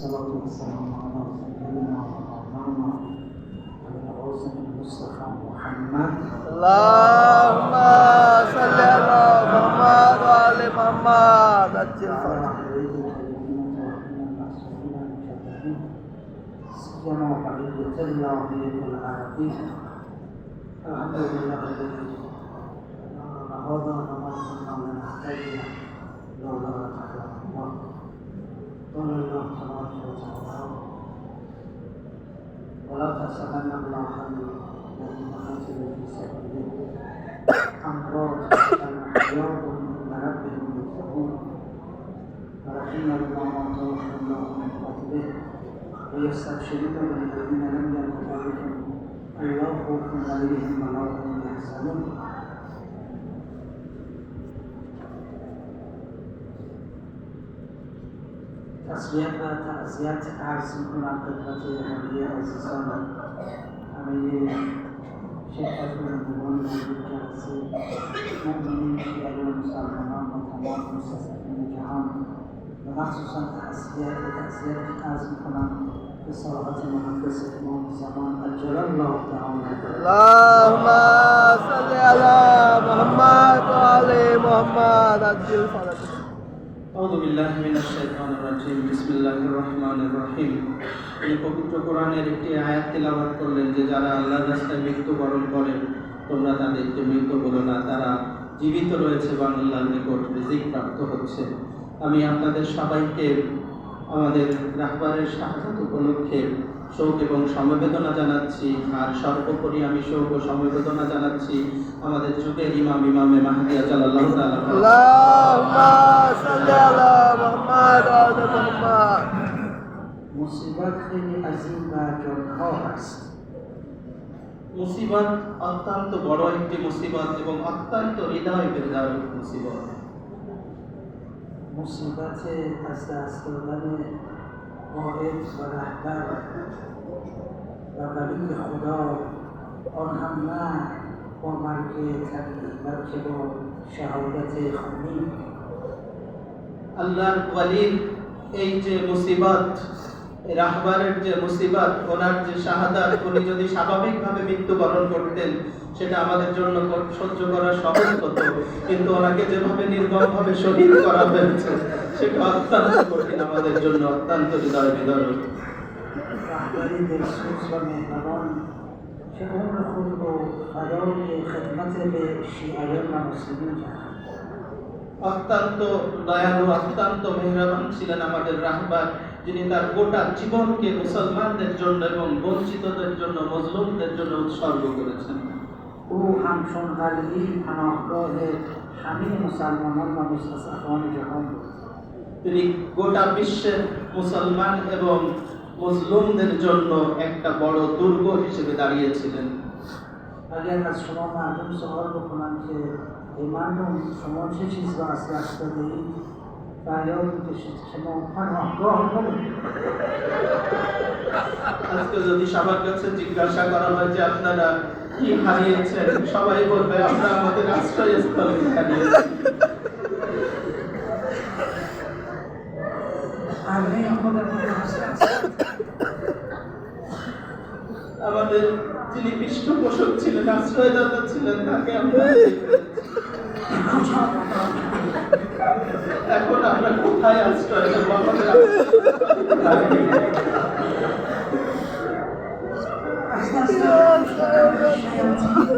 الصلاة والسلام على سيدنا ومولانا المبعوث المصطفى محمد. اللهم صل على محمد وآل محمد. وعلى آله الطيبين الطاهرين المعصومين المجددين سيما بقية الله في العالمين. الحمد لله الذي هدانا وما كنا لنهتدي لولا أن هدانا الله. قال الله تبارك وتعالى: ولا تحسبن الله الذين قتلوا في سبيله أموات بل أحياء عند ربهم يرزقون ولكن الله الله من فضله ويستبشرون بالذين لم يكن بهم ألا خوف عليهم ولا هم يحزنون. تسلیت و تعزیت عرض می‌کنم خدمت همه عزیزان، همه شرکت کنندگان بزرگ جلسه، مؤمنین، شیعیان، مسلمانان و تمام مستضعفین جهان و مخصوصا تعزیت عرض می‌کنم به سراحت مقدس امام زمان عجل الله تعالی. اللهم صل على محمد وآل محمد. عجل فرجهم. أعوذ بالله من الشيطان الرجيم. بسم الله الرحمن الرحيم. এই পবিত্র কোরআনের একটি আয়াত তেলাওয়াত করলেন যে যারা আল্লাহর রাস্তায় মৃত্যুবরণ করে তোমরা তাদেরকে মৃত বলো না, তারা জীবিত রয়েছে এবং আল্লাহর নিকট রিজিক প্রাপ্ত হচ্ছে। আমি আপনাদের সবাইকে আমাদের রাহবারের শাহাদাত উপলক্ষে শোক এবং সমবেদনা জানাচ্ছি, আর সর্বোপরি আমি শোক ও সমবেদনা জানাচ্ছি আমাদের যুগের ইমামে মাহদী আজালাল্লাহু তাআলা। اللهم صل على محمد وآل محمد. مصیبت خیلی عظیم و جانکاه است. মুসিবত অত্যন্ত বড় একটি মুসিবত এবং অত্যন্ত হৃদয় বেদনার মুসিবত। مصیبت از دست دادن قائد و رهبر و ولی خدا، آن هم نه با مرگ طبیعی بلکه با شهادت خونی. আল্লাহর ওয়ালির এই যে মুসিবত, রাহবারের যে মুসিবত, ওনার যে শাহাদাত, উনি যদি স্বাভাবিকভাবে মৃত্যুবরণ করতেন সেটা আমাদের জন্য সহ্য করা সহজ হতো, কিন্তু ওনাকে যেভাবে নির্মমভাবে শহীদ করা হয়েছে সেটা অত্যন্ত কঠিন আমাদের জন্য, অত্যন্ত হৃদয় বিদারক। رهبری دلسوز و مهربان که عمر خود رو فدای خدمت به شیعیان و مسلمین کرد. অত্যন্ত দয়ালু, অত্যন্ত মেহেরবান ছিলেন আমাদের রাহবার, যিনি তার গোটা জীবনকে মুসলমানদের জন্য এবং বঞ্চিতদের জন্য, মজলুমদের জন্য উৎসর্গ করেছেন। او همچون ولی پناهگاه همه مسلمانان و مستضعفان جهان بود. তিনি গোটা বিশ্বের মুসলমান এবং মজলুমদের জন্য একটা বড় দুর্গ হিসেবে দাঁড়িয়েছিলেন। اگر از شما مردم سوال بکنم که ای مردم شما چه چیز را از دست داده اید، فریاد میکشید که ما پناهگاه داریم. আজকে যদি সবার কাছে জিজ্ঞাসা করা হয় যে আপনারা কি হারিয়েছেন, সবাই বলবে আমরা আমাদের আশ্রয়স্থল হারিয়েছি। همه خودمون رو از دست আমাদের যিনি পৃষ্ঠপোষক ছিলেন, আশ্রয়দাতা ছিলেন, তাকে আমরা এখন আমরা কোথায় আশ্রয় নেব? আমাদের از دست دادیم.